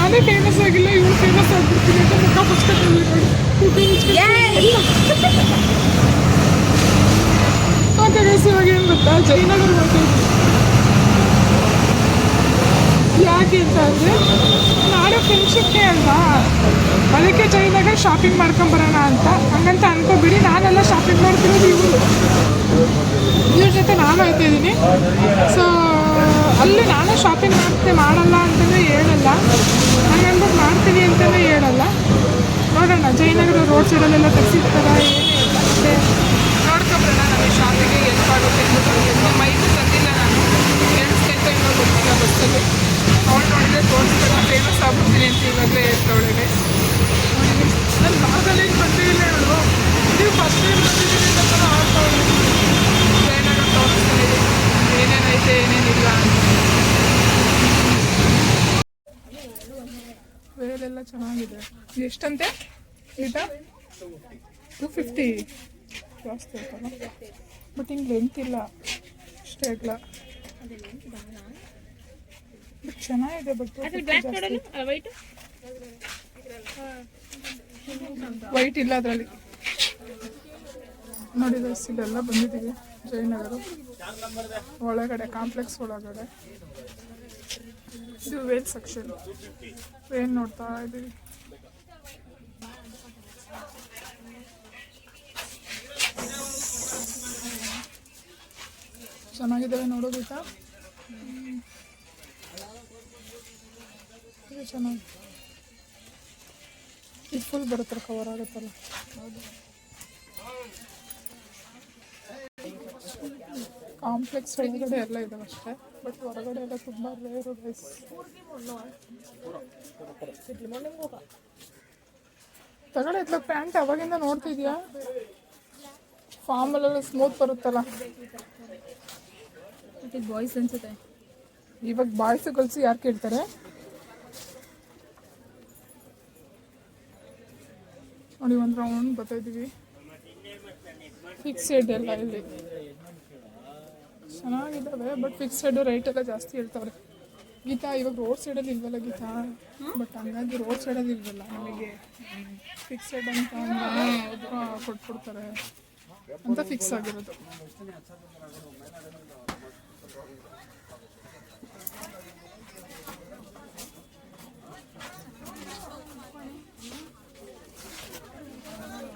ನಾನೇ ಫೇಮಸ್ ಆಗಿಲ್ಲ, ಇವಳು ಫೇಮಸ್ ಆಗ್ಬಿಡ್ತೀನಿ ಅಂತ ಮುಖ ಮುಚ್ಕೊಂಡು ಇವಾಗ ಏನು ಗೊತ್ತಾ, ಜಯನಗರ ಹೋಗ್ತಾ ಯಾಕೆ ಅಂತ ಅಂದರೆ ನಾಳೆ ಫ್ರೆಂಡ್ಶಿಪ್ಗೆ ಅಲ್ವಾ, ಅದಕ್ಕೆ ಜಯನಗರ ಶಾಪಿಂಗ್ ಮಾಡ್ಕೊಂಬರೋಣ ಅಂತ. ಹಂಗಂತ ಅನ್ಕೋಬಿಡಿ, ನಾನೆಲ್ಲ ಶಾಪಿಂಗ್ ಮಾಡ್ತಿರೋದು ಇವ್ರ ಜೊತೆ ನಾನು ಹೋಗ್ತಾ ಇದ್ದೀನಿ. ಸೊ ಅಲ್ಲಿ ನಾನೇ ಶಾಪಿಂಗ್ ಮಾಡಲ್ಲ ಅಂತಲೇ ಹೇಳಲ್ಲ, ಹಂಗಂದ್ಬಿಟ್ಟು ಮಾಡ್ತೀನಿ ಅಂತಲೇ ಹೇಳಲ್ಲ. ನೋಡೋಣ, ಜಯನಗರ ರೋಡ್ ಸೈಡಲ್ಲೆಲ್ಲ ತೆಗ್ಸಿರ್ತಾರ ಏನೇ ಇಲ್ಲ, ಮತ್ತು ನೋಡ್ಕೊಂಬರೋಣ ನನಗೆ ಶಾಪಿಂಗಿಗೆ ಹೆಲ್ಪ್ ಆಗುತ್ತೆ ಅಂತ. ಮೈಸೂರು ತಂದಿಲ್ಲ ನಾನು, ಎಣಿಸ್ಕೊಂತ ಇನ್ನೂ ಗೊತ್ತಿಲ್ಲ ಬಸ್ಸಲ್ಲಿ. ಅವಳು ನೋಡಿದ್ರೆ ತೋರಿಸ್ತಾರೆ ಫೇಮಸ್ ಆಗ್ಬಿಡ್ತೀನಿ ಅಂತ ಇವಾಗಲೇ ಹೇಳ್ತವಳಿಗೆ. ನನ್ನ ಭಾಗದಲ್ಲಿ ಬಂದಿಲ್ಲ ಹೇಳು, ನೀವು ಫಸ್ಟ್ ಟೈಮ್ ಬಂದಿದ್ದೀನಿ ಅಂತ ಆಡ್ತಾವಳಿ. ಜಯನಗರ ತೋರಿಸ್ತೀನಿ ಏನೇನೈತೆ ಏನೇನಿಲ್ಲ ಅಂತ. ವೇಲೆಲ್ಲ ಚೆನ್ನಾಗಿದೆ. ಎಷ್ಟಂತೆ ಗೀತಾ? 250 ಜಾಸ್ತಿ ಆಯ್ತಲ್ಲ, ಬಟ್ ಹಿಂಗೆ ಲೆಂತ್ ಇಲ್ಲ ಅಷ್ಟೇ ಇಲ್ಲ. ಬಟ್ ಚೆನ್ನಾಗಿದೆ. ಬಟ್ ವೈಟ್ ಇಲ್ಲ ಅದರಲ್ಲಿ. ನೋಡಿ ಬಸ್ ಇಲ್ಲೆಲ್ಲ ಬಂದಿದ್ದೀವಿ ಜಯನಗರ ಒಳಗಡೆ, ಕಾಂಪ್ಲೆಕ್ಸ್ ಒಳಗಡೆ. ಇದು ವೇಲ್ ಸೆಕ್ಷನ್, ವೇಲ್ ನೋಡ್ತಾ ಇದ್ದೀವಿ. ಚೆನ್ನಾಗಿದ್ದಾವೆ ನೋಡೋದೀತಾ, ಇದು ಚೆನ್ನಾಗಿ. ಇದು ಫುಲ್ ಬರುತ್ತಲ್ಲ, ಕವರ್ ಆಗುತ್ತಲ್ಲ. ಕಾಂಪ್ಲೆಕ್ಸ್ ಒಳಗಡೆ ಎಲ್ಲ ಇದಾವೆ ಅಷ್ಟೇ, ಬಟ್ ಹೊರಗಡೆ ಎಲ್ಲ ತುಂಬ ರೇರು ಗೈಸ್. ತಗೊಳ್ಳಿ ಇತ್ಲ ಪ್ಯಾಂಟ್ ಅವಾಗಿಂದ ನೋಡ್ತಿದ್ಯಾ? ಫಾರ್ಮಲ್ಲೆಲ್ಲ ಸ್ಮೂತ್ ಬರುತ್ತಲ್ಲ. ಬಾಯ್ಸ್ ಅನ್ಸುತ್ತೆ ಇವಾಗ. ಬಾಯ್ಸು ಗರ್ಲ್ಸು ಯಾರು ಕೇಳ್ತಾರೆ? ನೋಡಿ, ಒಂದು ರೌಂಡ್ ಬರ್ತಾಯಿದ್ದೀವಿ. ಫಿಕ್ಸೆಡ್ ಎಲ್ಲ ಇಲ್ಲಿ ಚೆನ್ನಾಗಿದ್ದಾವೆ, ಬಟ್ ಫಿಕ್ಸೆಡ್ ರೇಟ್ ಎಲ್ಲ ಜಾಸ್ತಿ ಹೇಳ್ತಾವ್ರೆ. ಗೀತಾ ಇವಾಗ ರೋಡ್ ಸೈಡಲ್ಲಿ ಇಲ್ವಲ್ಲ ಗೀತಾ, ಬಟ್ ಹಂಗಾಗಿ ರೋಡ್ ಸೈಡಲ್ಲಿ ಇಲ್ವಲ್ಲ, ನಮಗೆ ಫಿಕ್ಸೆಡ್ ಅಂತ ಕೊಟ್ಬಿಡ್ತಾರೆ ಅಂತ ಫಿಕ್ಸ್ ಆಗಿರೋದು.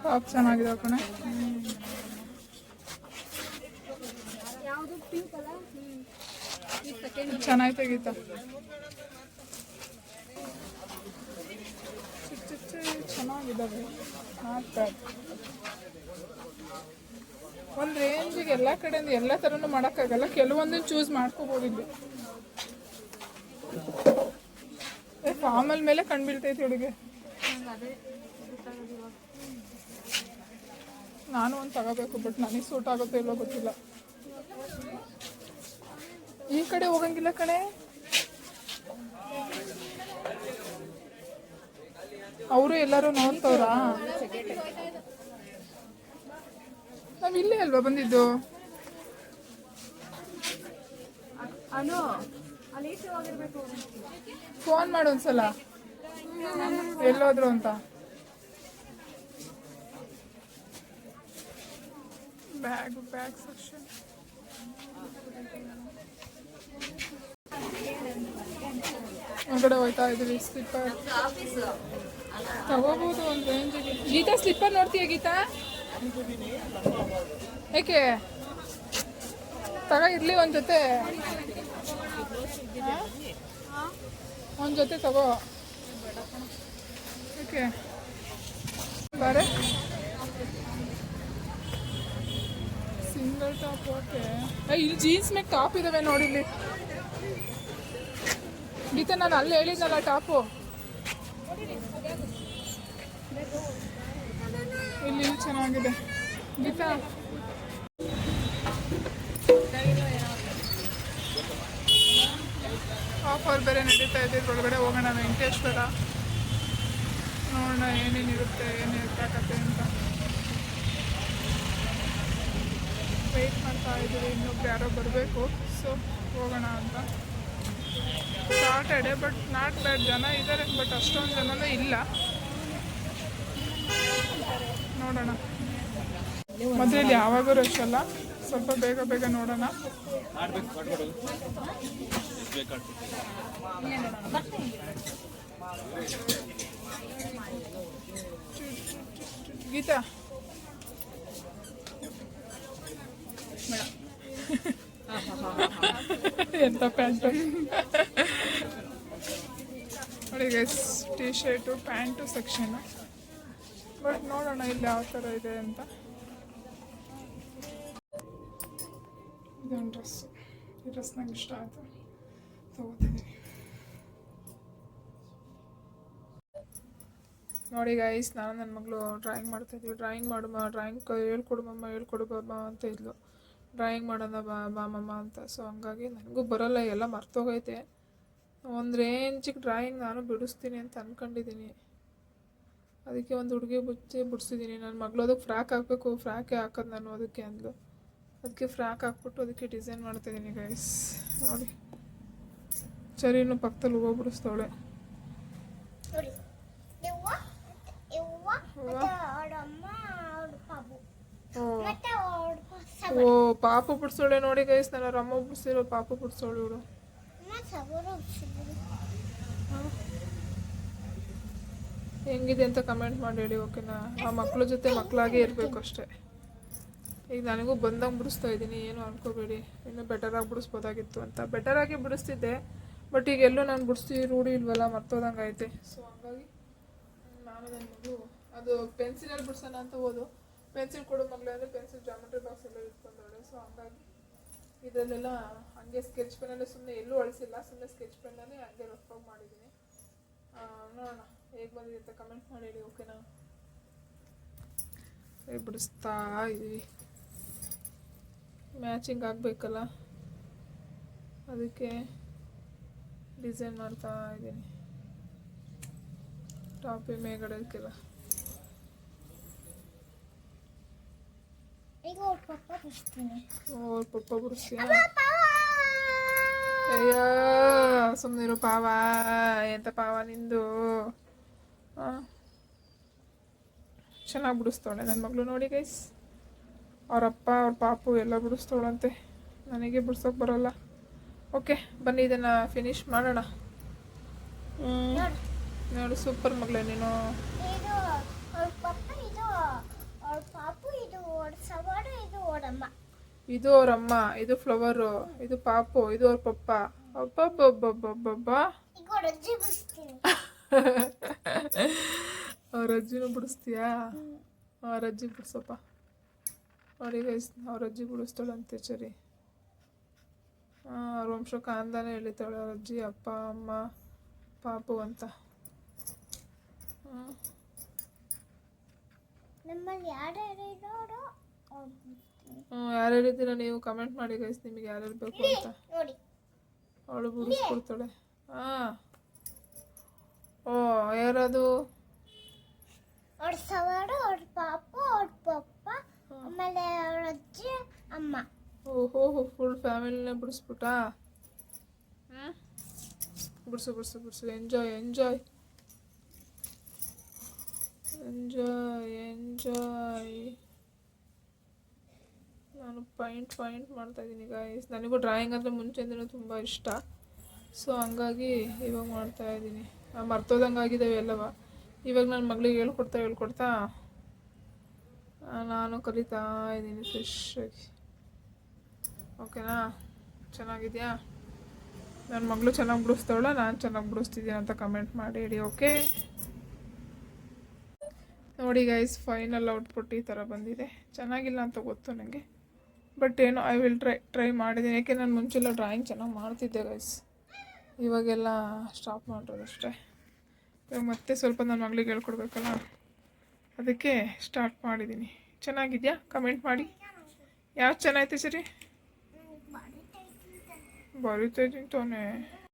ಟಾಪ್ ಚೆನ್ನಾಗಿದೆ ಕಣೆ. ಚೆನ್ನಾಯ್ತು ಗೀತಾ, ಚೆನ್ನಾಗಿದ್ದಾವೆ. ಒಂದು ರೇಂಜಿಗೆ ಎಲ್ಲ ಕಡೆಯಿಂದ ಎಲ್ಲ ಥರನೂ ಮಾಡೋಕ್ಕಾಗಲ್ಲ, ಕೆಲವೊಂದನ್ನು ಚೂಸ್ ಮಾಡ್ಕೋಬೋದು. ಇಲ್ಲಿ ಫಾರ್ಮಲ್ ಮೇಲೆ ಕಂಡುಬೀಳ್ತೈತಿ ಹುಡುಗಿ. ನಾನು ಒಂದು ತಗೋಬೇಕು, ಬಟ್ ನನಗೆ ಸೂಟ್ ಆಗುತ್ತೋ ಇಲ್ಲೋ ಗೊತ್ತಿಲ್ಲ. ಈ ಕಡೆ ಹೋಗಂಗಿಲ್ಲ ಕಣೆ, ಅವರು ಎಲ್ಲರೂ ನೋಡ್ತವ್ರಾ? ನಾವ್ ಇಲ್ಲೇ ಅಲ್ವಾ ಬಂದಿದ್ದು? ಫೋನ್ ಮಾಡು ಒಂದ್ಸಲ, ಎಲ್ಲೋದ್ರು ಅಂತ. ಬ್ಯಾಗ್ ಸೆಕ್ಷನ್ ಹೊರಗಡೆ ಹೋಯ್ತಾ ಇದ್ದೀವಿ. ಸ್ಲಿಪ್ಪರ್ ತಗೋಬಹುದು ಒಂದು ರೇಂಜಿಗೆ. ಗೀತಾ ಸ್ಲಿಪ್ಪರ್ ನೋಡ್ತೀಯ ಗೀತಾ? ಏಕೆ ಇರ್ಲಿ ಒಂದು ಜೊತೆ, ಒಂದು ಜೊತೆ ತಗೋ. ಓಕೆ ಬಾರೆ, ಸಿಂಗಲ್ ಟಾಪ್. ಓಕೆ, ಇಲ್ಲಿ ಜೀನ್ಸ್ ಮೇಲೆ ಟಾಪ್ ಇದಾವೆ ನೋಡಿಲ್ಲಿ ಗೀತಾ. ನಾನು ಅಲ್ಲಿ ಹೇಳಿದ್ನಲ್ಲ ಟಾಪು, ಇಲ್ಲಿ ಚೆನ್ನಾಗಿದೆ ಗೀತಾ. ಆಫರ್ ಬೇರೆ ನಡೀತಾ ಇದೆ. ಒಳಗಡೆ ಹೋಗೋಣ ವೆಂಕಟೇಶ್ವರ, ನೋಡೋಣ ಏನೇನಿರುತ್ತೆ, ಏನು ಇರ್ತಾಕತ್ತೆ ಅಂತ. ವೆಯ್ಟ್ ಮಾಡ್ತಾ ಇದ್ದೀವಿ, ಇನ್ನೊಬ್ರು ಯಾರೋ ಬರಬೇಕು. ಸೊ ಹೋಗೋಣ ಅಂತ. ಸಾಟರ್ಡೆ ಬಟ್ ನಾಟ್ ಬ್ಯಾಡ್, ಜನ ಇದ್ದಾರೆ ಬಟ್ ಅಷ್ಟೊಂದು ಜನನೂ ಇಲ್ಲ. ನೋಡೋಣ, ಮದುವೆಯಲ್ಲಿ ಯಾವಾಗೂ ರಶ್ ಅಲ್ಲ, ಸ್ವಲ್ಪ ಬೇಗ ಬೇಗ ನೋಡೋಣ. ಗೀತಾ ಎಂತ ಪ್ಯಾಂಟು ನೋಡಿ guys, T shirt pant section. But ನೋಡೋಣ ಇಲ್ಲಿ ಯಾವ ಥರ ಇದೆ ಅಂತ. ಇದೊಂದು ಡ್ರೆಸ್, ಈ ಡ್ರೆಸ್ ನಂಗೆ ಇಷ್ಟ ಆಯಿತು, ತಗೋತಿದ್ದೀನಿ. ನೋಡಿ ಗೈಸ್, ನಾನು ನನ್ನ ಮಗಳು ಡ್ರಾಯಿಂಗ್ ಮಾಡ್ತಾಯಿದ್ವಿ. ಡ್ರಾಯಿಂಗ್ ಹೇಳ್ಕೊಡು ಬಾಮ್ಮ ಅಂತ ಇದ್ಲು. ಡ್ರಾಯಿಂಗ್ ಮಾಡೋಣ ಬಾಮಮ್ಮ ಅಂತ. ಸೊ ಹಂಗಾಗಿ ನನಗೂ ಬರೋಲ್ಲ, ಎಲ್ಲ ಮರ್ತೋಗೈತೆ. ಒಂದು ರೇಂಜಿಗೆ ಡ್ರಾಯಿಂಗ್ ನಾನು ಬಿಡಿಸ್ತೀನಿ ಅಂತ ಅಂದ್ಕೊಂಡಿದ್ದೀನಿ. ಅದಕ್ಕೆ ಒಂದು ಹುಡುಗಿ ಬಿಡಿಸಿದ್ದೀನಿ. ನನ್ನ ಮಗಳು ಅದಕ್ಕೆ ಫ್ರಾಕ್ ಹಾಕಬೇಕು, ಫ್ರಾಕೇ ಹಾಕೋದು ನಾನು ಅದಕ್ಕೆ ಅಂದ್ಲು. ಅದಕ್ಕೆ ಫ್ರಾಕ್ ಹಾಕ್ಬಿಟ್ಟು ಅದಕ್ಕೆ ಡಿಸೈನ್ ಮಾಡ್ತಾಯಿದ್ದೀನಿ ಗೈಸ್. ನೋಡಿ, ಸರಿನೂ ಪಕ್ಕದಲ್ಲಿ ಹೂವು ಬಿಡಿಸ್ತಾವಳೆ. ಓ ಪಾಪು ಬಿಡ್ಸೋಳೆ ನೋಡಿ ಗೈಸ್, ನಾನು ಅವ್ರ ಅಮ್ಮ ಬಿಡ್ಸಿರೋ ಪಾಪು ಬಿಡ್ಸೋಳೆ ಇವಳು. ಹೆಂಗಿದೆ ಅಂತ ಕಮೆಂಟ್ ಮಾಡಿ ಹೇಳಿ, ಓಕೆನಾ? ಆ ಮಕ್ಳ ಜೊತೆ ಮಕ್ಕಳಾಗೇ ಇರಬೇಕು ಅಷ್ಟೇ. ಈಗ ನನಗೂ ಬಂದಂಗೆ ಬಿಡಿಸ್ತಾ ಇದ್ದೀನಿ, ಏನು ಅನ್ಕೋಬೇಡಿ. ಇನ್ನೂ ಬೆಟರಾಗಿ ಬಿಡಿಸ್ಬೋದಾಗಿತ್ತು ಅಂತ. ಬೆಟರಾಗಿ ಬಿಡಿಸ್ತಿದ್ದೆ, ಬಟ್ ಈಗ ಎಲ್ಲೂ ನಾನು ರೂಢಿ ಇಲ್ವಲ್ಲ, ಮರ್ತೋದಂಗೆ ಐತೆ. ಸೊ ಹಂಗಾಗಿ ನಾನು ನನ್ನ ಮಗಳು ಅದು ಪೆನ್ಸಿಲಲ್ಲಿ ಬಿಡ್ಸೋಣ ಅಂತ ಹೋದು. ಪೆನ್ಸಿಲ್ ಕೊಡೋ ಮಗಳೇ ಅಂದರೆ ಪೆನ್ಸಿಲ್ ಜಾಮೆಟ್ರಿ ಬಾಕ್ಸ್ ಎಲ್ಲ ಇಟ್ಕೊಂಡವಳೆ. ಸೊ ಹಂಗಾಗಿ ಇದರಲ್ಲೆಲ್ಲ ಹಂಗೆ ಸ್ಕೆಚ್ ಪೆನ್ನಲ್ಲೇ ಸುಮ್ಮನೆ ಎಲ್ಲೂ ಅಳಿಸಿಲ್ಲ, ಸುಮ್ಮನೆ ಸ್ಕೆಚ್ ಪೆನ್ನಲ್ಲೇ ಹಂಗೆ ರಫಾಗಿ ಮಾಡಿದ್ದೀನಿ. ನೋಡೋಣ ಹೇಗೆ ಬಂದಿದೆ ಅಂತ ಕಮೆಂಟ್ ಮಾಡಿ ಹೇಳಿ, ಓಕೆನಾ? ಹೇಗೆ ಬಿಡಿಸ್ತಾ ಇದ್ದೀವಿ, ಮ್ಯಾಚಿಂಗ್ ಆಗಬೇಕಲ್ಲ, ಅದಕ್ಕೆ ಡಿಸೈನ್ ಮಾಡ್ತಾ ಇದ್ದೀನಿ. ಟಾಪಿ ಮೇಗಡಕ್ಕೆಲ್ಲ ಅವ್ರ ಪಪ್ಪ ಬಿಡಿಸ್ತೀಯಾ? ಅಯ್ಯೋ ಸುಮ್ಮನಿರು ಪಾವ, ಎಂತ ಪಾವ ನಿಂದು. ಚೆನ್ನಾಗಿ ಬಿಡಿಸ್ತಾಳೆ ನನ್ನ ಮಗಳು ನೋಡಿ ಗೈಸ್. ಅವರಪ್ಪ ಅವ್ರ ಪಾಪು ಎಲ್ಲ ಬಿಡಿಸ್ತಾಳಂತೆ, ನನಗೆ ಬಿಡ್ಸೋಕೆ ಬರೋಲ್ಲ. ಓಕೆ ಬನ್ನಿ, ಇದನ್ನು ಫಿನಿಶ್ ಮಾಡೋಣ. ನೋಡು, ಸೂಪರ್ ಮಗಳೇ ನೀನು. ಇದು ಅವ್ರಮ್ಮ, ಇದು ಫ್ಲವರು, ಇದು ಪಾಪು, ಇದು ಅವ್ರ ಪಪ್ಪ. ಅಬ್ಬಬ್ಬಬ್ಬಬ್ಬಬ್ಬ, ಅವ್ರ ಅಜ್ಜಿನೂ ಬಿಡಿಸ್ತೀಯಾ? ಅವ್ರ ಅಜ್ಜಿ ಬಿಡಿಸಪ್ಪ. ನೋಡಿ ಗೈಸ್, ಅವ್ರ ಅಜ್ಜಿ ಬಿಡಿಸ್ತಾಳಂತೆ. ಸರಿ, ಅವ್ರ ವಂಶಕ್ಕೆ ಅಂದಾನೆ ಹೇಳಿತಾಳೆ ಅವ್ರ ಅಜ್ಜಿ, ಅಪ್ಪ ಅಮ್ಮ ಪಾಪು ಅಂತ. ಯಾರ್ಯಾರಿದ್ದೀರಾ ನೀವು ಕಮೆಂಟ್ ಮಾಡಿ ಗೈಸ್, ನಿಮಗೆ ಯಾರ್ಯಾರು ಬೇಕು ಅಂತ. ಅವಳು ಬಿಡಿಸ್ಕೊಡ್ತಾಳೆ. ಓ ಯಾರದು? ಅವ್ರ ಸವಾರು, ಅವ್ರ ಪಾಪು, ಅವ್ರ ಪಪ್ಪ, ಆಮೇಲೆ ಅವ್ರ ಅಜ್ಜಿ, ಅಮ್ಮ. ಓಹೋ, ಫುಲ್ ಫ್ಯಾಮಿಲಿನೇ ಬಿಡಿಸ್ಬಿಟ್ಟಾ? ಬಿಡಿಸು ಬಿಡಿಸು ಬಿಡಿಸು. Enjoy enjoy enjoy enjoy. ನಾನು ಪಾಯಿಂಟ್ ಮಾಡ್ತಾಯಿದ್ದೀನಿ ಗಾಯ್ಸ್. ನನಗೂ ಡ್ರಾಯಿಂಗ್ ಅಂದರೆ ಮುಂಚೆಯಿಂದಲೂ ತುಂಬ ಇಷ್ಟ. ಸೊ ಹಂಗಾಗಿ ಇವಾಗ ಮಾಡ್ತಾಯಿದ್ದೀನಿ. ಮರ್ತೋದಂಗೆ ಆಗಿದ್ದಾವೆ ಎಲ್ಲವ. ಇವಾಗ ನನ್ನ ಮಗಳಿಗೆ ಹೇಳ್ಕೊಡ್ತಾ ನಾನು ಕಲಿತಾ ಇದ್ದೀನಿ ಫ್ರೆಶ್ಶಾಗಿ. ಓಕೆನಾ? ಚೆನ್ನಾಗಿದೆಯಾ? ನನ್ನ ಮಗಳು ಚೆನ್ನಾಗಿ ಬಿಡಿಸ್ತಾವಳ, ನಾನು ಚೆನ್ನಾಗಿ ಬಿಡಿಸ್ತಿದ್ದೀನಿ ಅಂತ ಕಮೆಂಟ್ ಮಾಡಿ ಹೇಳಿ, ಓಕೆ? ನೋಡಿ ಗೈಸ್, ಫೈನಲ್ ಔಟ್ಪುಟ್ ಈ ಥರ ಬಂದಿದೆ. ಚೆನ್ನಾಗಿಲ್ಲ ಅಂತ ಗೊತ್ತು ನನಗೆ, ಬಟ್ ಏನೋ ಐ ವಿಲ್ ಟ್ರೈ ಮಾಡಿದ್ದೀನಿ. ಯಾಕೆ ನಾನು ಮುಂಚೆಲ್ಲ ಡ್ರಾಯಿಂಗ್ ಚೆನ್ನಾಗಿ ಮಾಡ್ತಿದ್ದೆ ಗೈಸ್, ಇವಾಗೆಲ್ಲ ಸ್ಟಾಪ್ ಮಾಡೋದು ಅಷ್ಟೇ. ಇವಾಗ ಮತ್ತೆ ಸ್ವಲ್ಪ ನನ್ನ ಮಗಳಿಗೆ ಹೇಳ್ಕೊಡ್ಬೇಕಲ್ಲ, ಅದಕ್ಕೆ ಸ್ಟಾರ್ಟ್ ಮಾಡಿದ್ದೀನಿ. ಚೆನ್ನಾಗಿದೆಯಾ? ಕಮೆಂಟ್ ಮಾಡಿ. ಯಾವ್ದು ಚೆನ್ನಾಗೈತೆ? ಸರಿ, ಬರಿತಾ ಇದ್ದೀನಿ ತಾನೇ.